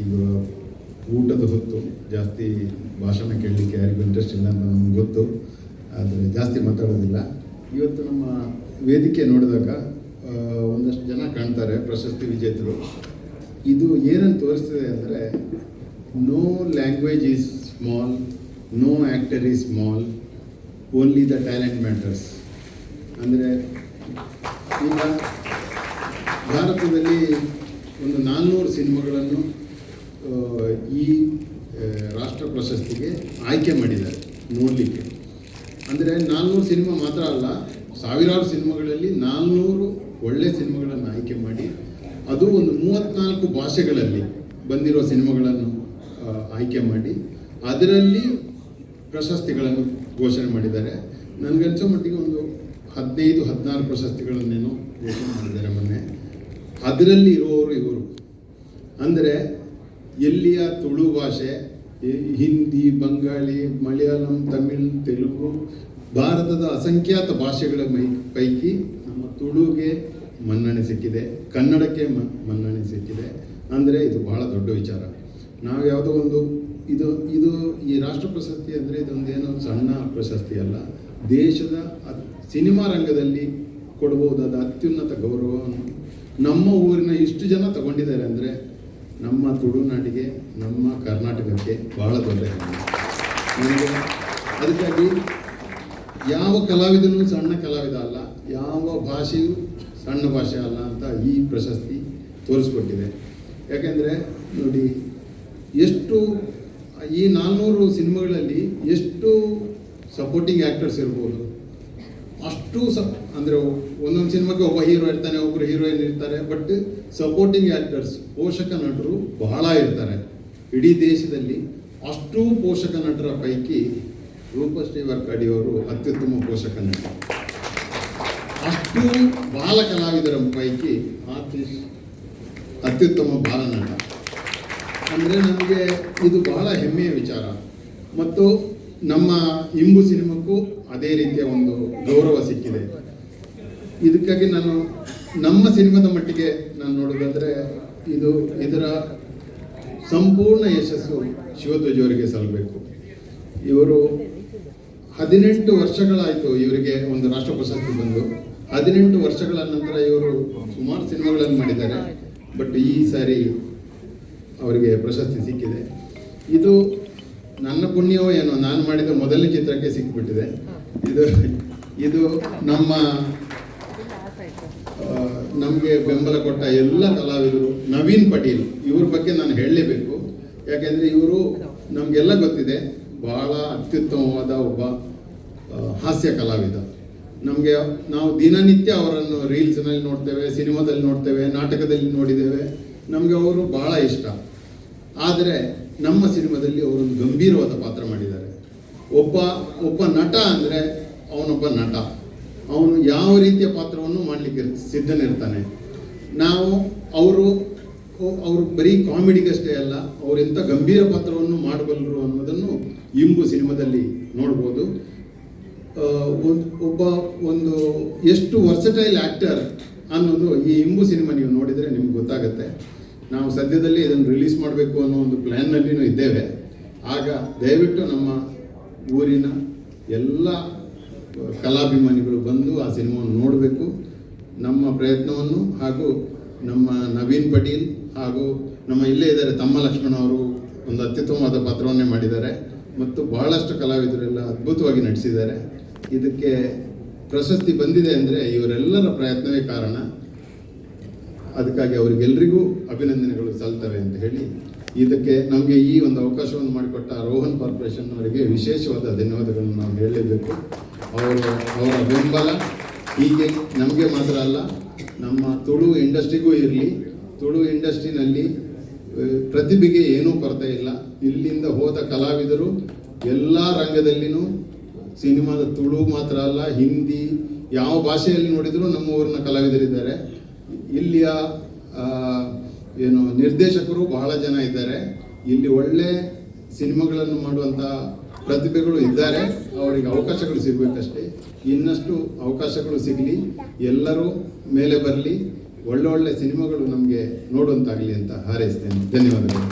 ಈಗ ಊಟದ ಹೊತ್ತು ಜಾಸ್ತಿ ಭಾಷಣ ಕೇಳಲಿಕ್ಕೆ ಯಾರಿಗೂ ಇಂಟ್ರೆಸ್ಟ್ ಇಲ್ಲ ಅಂತ ನಮ್ಗೆ ಗೊತ್ತು, ಆದರೆ ಜಾಸ್ತಿ ಮಾತಾಡೋದಿಲ್ಲ. ಇವತ್ತು ನಮ್ಮ ವೇದಿಕೆ ನೋಡಿದಾಗ ಒಂದಷ್ಟು ಜನ ಕಾಣ್ತಾರೆ, ಪ್ರಶಸ್ತಿ ವಿಜೇತರು. ಇದು ಏನನ್ನು ತೋರಿಸ್ತದೆ ಅಂದರೆ, no language is small, no actor is small, only the talent matters. ಅಂದರೆ ಈಗ ಭಾರತದಲ್ಲಿ ಒಂದು 400 ಸಿನಿಮಾಗಳನ್ನು ಈ ರಾಷ್ಟ್ರ ಪ್ರಶಸ್ತಿಗೆ ಆಯ್ಕೆ ಮಾಡಿದ್ದಾರೆ ನೋಡಲಿಕ್ಕೆ. ಅಂದರೆ 400 ಸಿನಿಮಾ ಮಾತ್ರ ಅಲ್ಲ, ಸಾವಿರಾರು ಸಿನಿಮಾಗಳಲ್ಲಿ 400 ಒಳ್ಳೆ ಸಿನಿಮಾಗಳನ್ನು ಆಯ್ಕೆ ಮಾಡಿ, ಅದು ಒಂದು 34 ಭಾಷೆಗಳಲ್ಲಿ ಬಂದಿರೋ ಸಿನಿಮಾಗಳನ್ನು ಆಯ್ಕೆ ಮಾಡಿ ಅದರಲ್ಲಿ ಪ್ರಶಸ್ತಿಗಳನ್ನು ಘೋಷಣೆ ಮಾಡಿದ್ದಾರೆ. ನನಗನ್ಸೋ ಮಟ್ಟಿಗೆ ಒಂದು 15-16 ಪ್ರಶಸ್ತಿಗಳನ್ನೇನೋ ಘೋಷಣೆ ಮಾಡಿದ್ದಾರೆ ಮೊನ್ನೆ. ಅದರಲ್ಲಿ ಇರುವವರು ಇವರು. ಅಂದರೆ ಎಲ್ಲಿಯ ತುಳು ಭಾಷೆ, ಹಿಂದಿ, ಬಂಗಾಳಿ, ಮಲಯಾಳಂ, ತಮಿಳ್, ತೆಲುಗು, ಭಾರತದ ಅಸಂಖ್ಯಾತ ಭಾಷೆಗಳ ಪೈಕಿ ನಮ್ಮ ತುಳುಗೆ ಮನ್ನಣೆ ಸಿಕ್ಕಿದೆ, ಕನ್ನಡಕ್ಕೆ ಮನ್ನಣೆ ಸಿಕ್ಕಿದೆ. ಅಂದರೆ ಇದು ಬಹಳ ದೊಡ್ಡ ವಿಚಾರ. ನಾವು ಯಾವುದೋ ಒಂದು ಇದು ಈ ರಾಷ್ಟ್ರ ಪ್ರಶಸ್ತಿ ಅಂದರೆ ಇದೊಂದೇನೋ ಸಣ್ಣ ಪ್ರಶಸ್ತಿ ಅಲ್ಲ, ದೇಶದ ಸಿನಿಮಾ ರಂಗದಲ್ಲಿ ಕೊಡಬಹುದಾದ ಅತ್ಯುನ್ನತ ಗೌರವವನ್ನು ನಮ್ಮ ಊರಿನ ಇಷ್ಟು ಜನ ತಗೊಂಡಿದ್ದಾರೆ ಅಂದರೆ ನಮ್ಮ ತುಳುನಾಡಿಗೆ, ನಮ್ಮ ಕರ್ನಾಟಕಕ್ಕೆ ಬಹಳ ದೊಡ್ಡ ನನಗೆ. ಅದಕ್ಕಾಗಿ ಯಾವ ಕಲಾವಿದನೂ ಸಣ್ಣ ಕಲಾವಿದ ಅಲ್ಲ, ಯಾವ ಭಾಷೆಯೂ ಸಣ್ಣ ಭಾಷೆ ಅಲ್ಲ ಅಂತ ಈ ಪ್ರಶಸ್ತಿ ತೋರಿಸ್ಕೊಟ್ಟಿದೆ. ಯಾಕೆಂದರೆ ನೋಡಿ, ಎಷ್ಟು ಈ 400 ಸಿನಿಮಾಗಳಲ್ಲಿ ಎಷ್ಟು ಸಪೋರ್ಟಿಂಗ್ ಆ್ಯಕ್ಟರ್ಸ್ ಇರ್ಬೋದು, ಅಷ್ಟು ಅಂದರೆ ಒಂದೊಂದು ಸಿನಿಮಾಗೆ ಒಬ್ಬ ಹೀರೋ ಇರ್ತಾನೆ, ಒಬ್ಬರು ಹೀರೋಯಿನ್ ಇರ್ತಾರೆ. ಬಟ್ ಸಪೋರ್ಟಿಂಗ್ ಆ್ಯಕ್ಟರ್ಸ್, ಪೋಷಕ ನಟರು ಬಹಳ ಇರ್ತಾರೆ ಇಡೀ ದೇಶದಲ್ಲಿ. ಅಷ್ಟು ಪೋಷಕ ನಟರ ಪೈಕಿ ರೂಪಶ್ರೀ ವರ್ಕಾಡಿಯವರು ಅತ್ಯುತ್ತಮ ಪೋಷಕ ನಟ. ಅಷ್ಟು ಬಾಲ ಕಲಾವಿದರ ಪೈಕಿ ಆತೀಶ್ ಅತ್ಯುತ್ತಮ ಬಾಲನಟ. ಅಂದರೆ ನಮಗೆ ಇದು ಬಹಳ ಹೆಮ್ಮೆಯ ವಿಚಾರ. ಮತ್ತು ನಮ್ಮ ಇಂಬು ಸಿನಿಮಾಕ್ಕೂ ಅದೇ ರೀತಿಯ ಒಂದು ಗೌರವ ಸಿಕ್ಕಿದೆ. ಇದಕ್ಕಾಗಿ ನಾನು ನಮ್ಮ ಸಿನಿಮಾದ ಮಟ್ಟಿಗೆ ನಾನು ನೋಡೋದಾದರೆ ಇದರ ಸಂಪೂರ್ಣ ಯಶಸ್ಸು ಶಿವಧ್ವಜ್ ಅವರಿಗೆ ಸಲ್ಲಬೇಕು. ಇವರು 18 ವರ್ಷಗಳಾಯಿತು ಇವರಿಗೆ ಒಂದು ರಾಷ್ಟ್ರ ಪ್ರಶಸ್ತಿ ಬಂದು. 18 ವರ್ಷಗಳ ನಂತರ ಇವರು ಸುಮಾರು ಸಿನಿಮಾಗಳನ್ನು ಮಾಡಿದ್ದಾರೆ. ಬಟ್ ಈ ಸಾರಿ ಅವರಿಗೆ ಪ್ರಶಸ್ತಿ ಸಿಕ್ಕಿದೆ. ಇದು ನನ್ನ ಪುಣ್ಯವೋ ಏನೋ, ನಾನು ಮಾಡಿದ ಮೊದಲನೇ ಚಿತ್ರಕ್ಕೆ ಸಿಕ್ಕಿಬಿಟ್ಟಿದೆ. ಇದು ನಮಗೆ ಬೆಂಬಲ ಕೊಟ್ಟ ಎಲ್ಲ ಕಲಾವಿದರು. ನವೀನ್ ಪಟೇಲ್ ಇವ್ರ ಬಗ್ಗೆ ನಾನು ಹೇಳಲೇಬೇಕು. ಯಾಕೆಂದರೆ ಇವರು ನಮಗೆಲ್ಲ ಗೊತ್ತಿದೆ, ಬಹಳ ಅತ್ಯುತ್ತಮವಾದ ಒಬ್ಬ ಹಾಸ್ಯ ಕಲಾವಿದ. ನಾವು ದಿನನಿತ್ಯ ಅವರನ್ನು ರೀಲ್ಸ್ನಲ್ಲಿ ನೋಡ್ತೇವೆ, ಸಿನಿಮಾದಲ್ಲಿ ನೋಡ್ತೇವೆ, ನಾಟಕದಲ್ಲಿ ನೋಡಿದ್ದೇವೆ. ನಮಗೆ ಅವರು ಬಹಳ ಇಷ್ಟ. ಆದರೆ ನಮ್ಮ ಸಿನಿಮಾದಲ್ಲಿ ಅವರೊಂದು ಗಂಭೀರವಾದ ಪಾತ್ರ ಮಾಡಿದ್ದಾರೆ. ಒಬ್ಬ ನಟ ಅಂದರೆ ಅವನೊಬ್ಬ ನಟ, ಅವನು ಯಾವ ರೀತಿಯ ಪಾತ್ರವನ್ನು ಮಾಡಲಿಕ್ಕೆ ಸಿದ್ಧನಿರ್ತಾನೆ. ಅವರು ಬರೀ ಕಾಮಿಡಿಗಷ್ಟೇ ಅಲ್ಲ, ಅವರು ಎಂಥ ಗಂಭೀರ ಪಾತ್ರವನ್ನು ಮಾಡಬಲ್ಲರು ಅನ್ನೋದನ್ನು ಇಂಬು ಸಿನಿಮಾದಲ್ಲಿ ನೋಡ್ಬೋದು. ಒಂದು ಎಷ್ಟು ವರ್ಸಟೈಲ್ ಆ್ಯಕ್ಟರ್ ಅನ್ನೋದು ಈ ಇಂಬು ಸಿನಿಮಾ ನೀವು ನೋಡಿದರೆ ನಿಮ್ಗೆ ಗೊತ್ತಾಗುತ್ತೆ. ನಾವು ಸದ್ಯದಲ್ಲಿ ಇದನ್ನು ರಿಲೀಸ್ ಮಾಡಬೇಕು ಅನ್ನೋ ಒಂದು ಪ್ಲ್ಯಾನ್ನಲ್ಲಿನೂ ಇದ್ದೇವೆ. ಆಗ ದಯವಿಟ್ಟು ನಮ್ಮ ಊರಿನ ಎಲ್ಲ ಕಲಾಭಿಮಾನಿಗಳು ಬಂದು ಆ ಸಿನಿಮಾವನ್ನು ನೋಡಬೇಕು. ನಮ್ಮ ಪ್ರಯತ್ನವನ್ನು ಹಾಗೂ ನಮ್ಮ ನವೀನ್ ಪಟೇಲ್ ಹಾಗೂ ನಮ್ಮ ಇಲ್ಲೇ ಇದ್ದಾರೆ ತಮ್ಮ ಲಕ್ಷ್ಮಣ ಅವರು ಒಂದು ಅತ್ಯುತ್ತಮವಾದ ಪಾತ್ರವನ್ನೇ ಮಾಡಿದ್ದಾರೆ. ಮತ್ತು ಬಹಳಷ್ಟು ಕಲಾವಿದರೆಲ್ಲ ಅದ್ಭುತವಾಗಿ ನಟಿಸಿದ್ದಾರೆ. ಇದಕ್ಕೆ ಪ್ರಶಸ್ತಿ ಬಂದಿದೆ ಅಂದರೆ ಇವರೆಲ್ಲರ ಪ್ರಯತ್ನವೇ ಕಾರಣ. ಅದಕ್ಕಾಗಿ ಅವರಿಗೆಲ್ಲರಿಗೂ ಅಭಿನಂದನೆಗಳು ಸಲ್ತವೆ ಅಂತ ಹೇಳಿ, ಇದಕ್ಕೆ ನಮಗೆ ಈ ಒಂದು ಅವಕಾಶವನ್ನು ಮಾಡಿಕೊಟ್ಟ ರೋಹನ್ ಕಾರ್ಪೊರೇಷನ್ ಅವರಿಗೆ ವಿಶೇಷವಾದ ಧನ್ಯವಾದಗಳನ್ನು ನಾವು ಹೇಳಲೇಬೇಕು. ಅವರ ಬೆಂಬಲ ಹೀಗೆ ನಮಗೆ ಮಾತ್ರ ಅಲ್ಲ, ನಮ್ಮ ತುಳು ಇಂಡಸ್ಟ್ರಿಗೂ ಇರಲಿ. ತುಳು ಇಂಡಸ್ಟ್ರಿನಲ್ಲಿ ಪ್ರತಿಭೆಗೆ ಏನೂ ಕೊರತೆ ಇಲ್ಲ. ಇಲ್ಲಿಂದ ಹೋದ ಕಲಾವಿದರು ಎಲ್ಲ ರಂಗದಲ್ಲಿನೂ, ಸಿನಿಮಾದ ತುಳು ಮಾತ್ರ ಅಲ್ಲ, ಹಿಂದಿ ಯಾವ ಭಾಷೆಯಲ್ಲಿ ನೋಡಿದರೂ ನಮ್ಮ ಊರಿನ ಕಲಾವಿದರಿದ್ದಾರೆ. ಇಲ್ಲಿಯ ನಿರ್ದೇಶಕರು ಬಹಳ ಜನ ಇದ್ದಾರೆ. ಇಲ್ಲಿ ಒಳ್ಳೆ ಸಿನಿಮಾಗಳನ್ನು ಮಾಡುವಂಥ ಪ್ರತಿಭೆಗಳು ಇದ್ದಾರೆ. ಅವರಿಗೆ ಅವಕಾಶಗಳು ಸಿಗಬೇಕಷ್ಟೇ. ಇನ್ನಷ್ಟು ಅವಕಾಶಗಳು ಸಿಗಲಿ, ಎಲ್ಲರೂ ಮೇಲೆ ಬರಲಿ, ಒಳ್ಳೊಳ್ಳೆ ಸಿನಿಮಾಗಳು ನಮಗೆ ನೋಡುವಂತಾಗಲಿ ಅಂತ ಹಾರೈಸ್ತೇನೆ. ಧನ್ಯವಾದಗಳು.